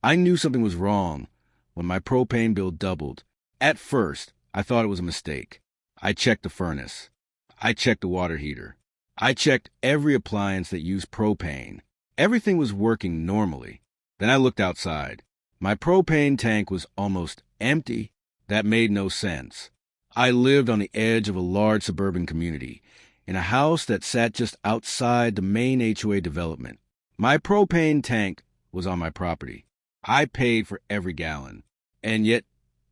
I knew something was wrong when my propane bill doubled. At first, I thought it was a mistake. I checked the furnace. I checked the water heater. I checked every appliance that used propane. Everything was working normally. Then I looked outside. My propane tank was almost empty. That made no sense. I lived on the edge of a large suburban community, in a house that sat just outside the main HOA development. My propane tank was on my property. I paid for every gallon. And yet,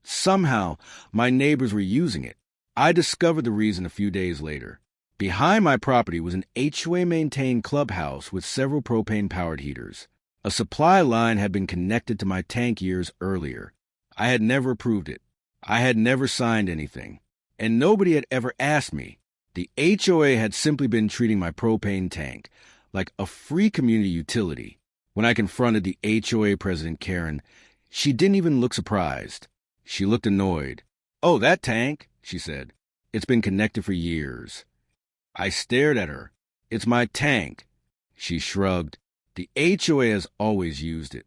somehow, my neighbors were using it. I discovered the reason a few days later. Behind my property was an HOA-maintained clubhouse with several propane-powered heaters. A supply line had been connected to my tank years earlier. I had never approved it. I had never signed anything. And nobody had ever asked me. The HOA had simply been treating my propane tank like a free community utility. When I confronted the HOA president, Karen, she didn't even look surprised. She looked annoyed. "Oh, that tank," she said. "It's been connected for years." I stared at her. "It's my tank." She shrugged. "The HOA has always used it."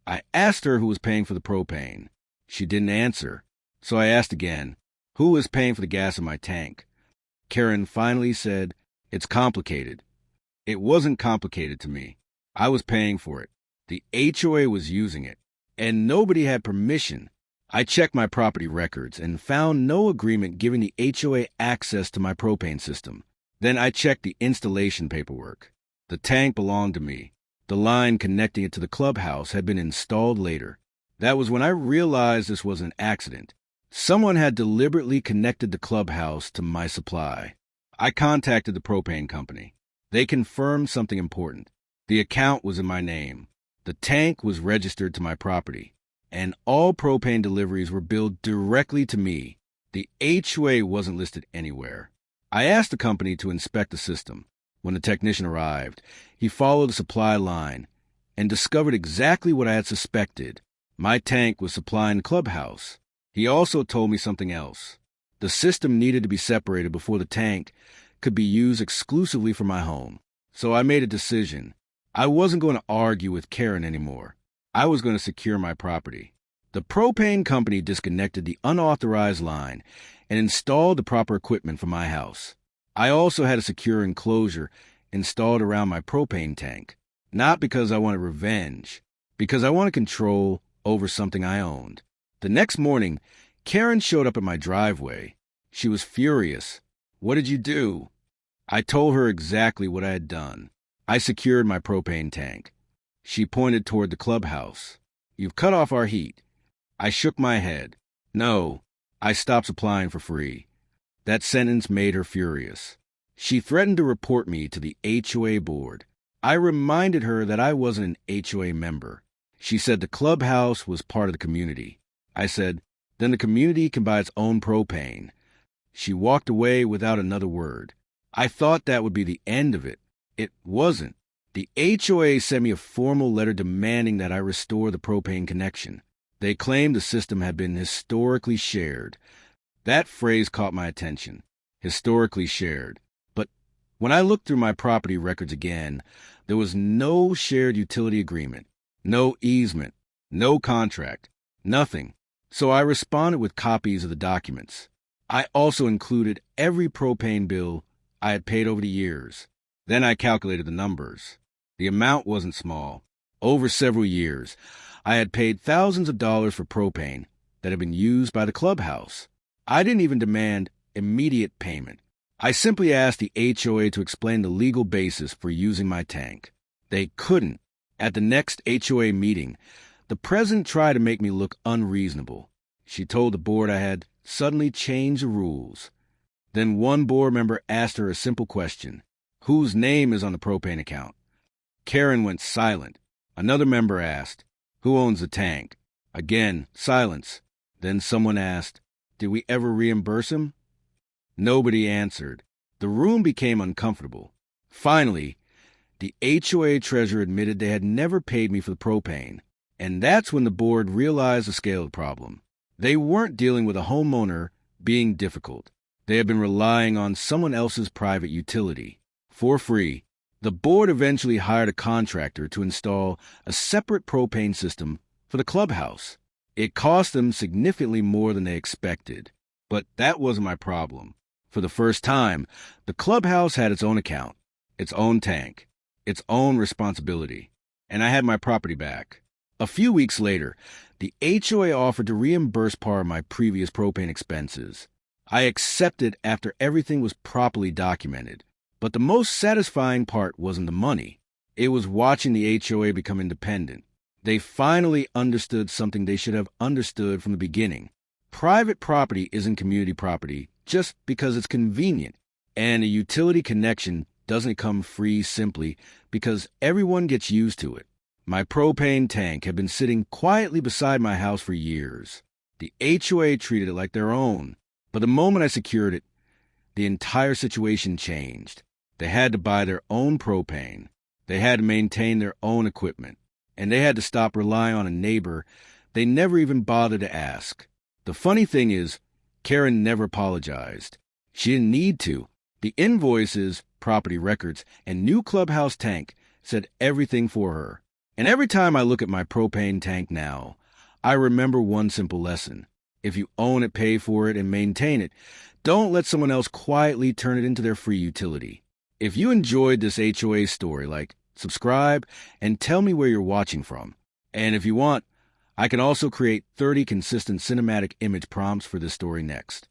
I asked her who was paying for the propane. She didn't answer. So I asked again, "Who is paying for the gas in my tank?" Karen finally said, "It's complicated." It wasn't complicated to me. I was paying for it. The HOA was using it. And nobody had permission. I checked my property records and found no agreement giving the HOA access to my propane system. Then I checked the installation paperwork. The tank belonged to me. The line connecting it to the clubhouse had been installed later. That was when I realized this was an accident. Someone had deliberately connected the clubhouse to my supply. I contacted the propane company. They confirmed something important. The account was in my name. The tank was registered to my property. And all propane deliveries were billed directly to me. The HOA wasn't listed anywhere. I asked the company to inspect the system. When the technician arrived, he followed the supply line and discovered exactly what I had suspected. My tank was supplying the clubhouse. He also told me something else. The system needed to be separated before the tank could be used exclusively for my home. So I made a decision. I wasn't going to argue with Karen anymore. I was going to secure my property. The propane company disconnected the unauthorized line and installed the proper equipment for my house. I also had a secure enclosure installed around my propane tank, not because I wanted revenge, because I wanted control over something I owned. The next morning, Karen showed up at my driveway. She was furious. "What did you do?" I told her exactly what I had done. I secured my propane tank. She pointed toward the clubhouse. "You've cut off our heat." I shook my head. "No, I stopped supplying for free." That sentence made her furious. She threatened to report me to the HOA board. I reminded her that I wasn't an HOA member. She said the clubhouse was part of the community. I said, "Then the community can buy its own propane." She walked away without another word. I thought that would be the end of it. It wasn't. The HOA sent me a formal letter demanding that I restore the propane connection. They claimed the system had been historically shared. That phrase caught my attention. Historically shared. But when I looked through my property records again, there was no shared utility agreement, no easement, no contract, nothing. So I responded with copies of the documents. I also included every propane bill I had paid over the years. Then I calculated the numbers. The amount wasn't small. Over several years, I had paid thousands of dollars for propane that had been used by the clubhouse. I didn't even demand immediate payment. I simply asked the HOA to explain the legal basis for using my tank. They couldn't. At the next HOA meeting, the president tried to make me look unreasonable. She told the board I had suddenly changed the rules. Then one board member asked her a simple question. "Whose name is on the propane account?" Karen went silent. Another member asked, "Who owns the tank?" Again, silence. Then someone asked, "Did we ever reimburse him?" Nobody answered. The room became uncomfortable. Finally, the HOA treasurer admitted they had never paid me for the propane. And that's when the board realized the scale of the problem. They weren't dealing with a homeowner being difficult. They had been relying on someone else's private utility. For free, the board eventually hired a contractor to install a separate propane system for the clubhouse. It cost them significantly more than they expected. But that wasn't my problem. For the first time, the clubhouse had its own account, its own tank, its own responsibility, and I had my property back. A few weeks later, the HOA offered to reimburse part of my previous propane expenses. I accepted after everything was properly documented. But the most satisfying part wasn't the money. It was watching the HOA become independent. They finally understood something they should have understood from the beginning. Private property isn't community property just because it's convenient, and a utility connection doesn't come free simply because everyone gets used to it. My propane tank had been sitting quietly beside my house for years. The HOA treated it like their own, but the moment I secured it, the entire situation changed. They had to buy their own propane. They had to maintain their own equipment. And they had to stop relying on a neighbor they never even bothered to ask. The funny thing is, Karen never apologized. She didn't need to. The invoices, property records, and new clubhouse tank said everything for her. And every time I look at my propane tank now, I remember one simple lesson. If you own it, pay for it, and maintain it, don't let someone else quietly turn it into their free utility. If you enjoyed this HOA story, subscribe, and tell me where you're watching from. And if you want, I can also create 30 consistent cinematic image prompts for this story next.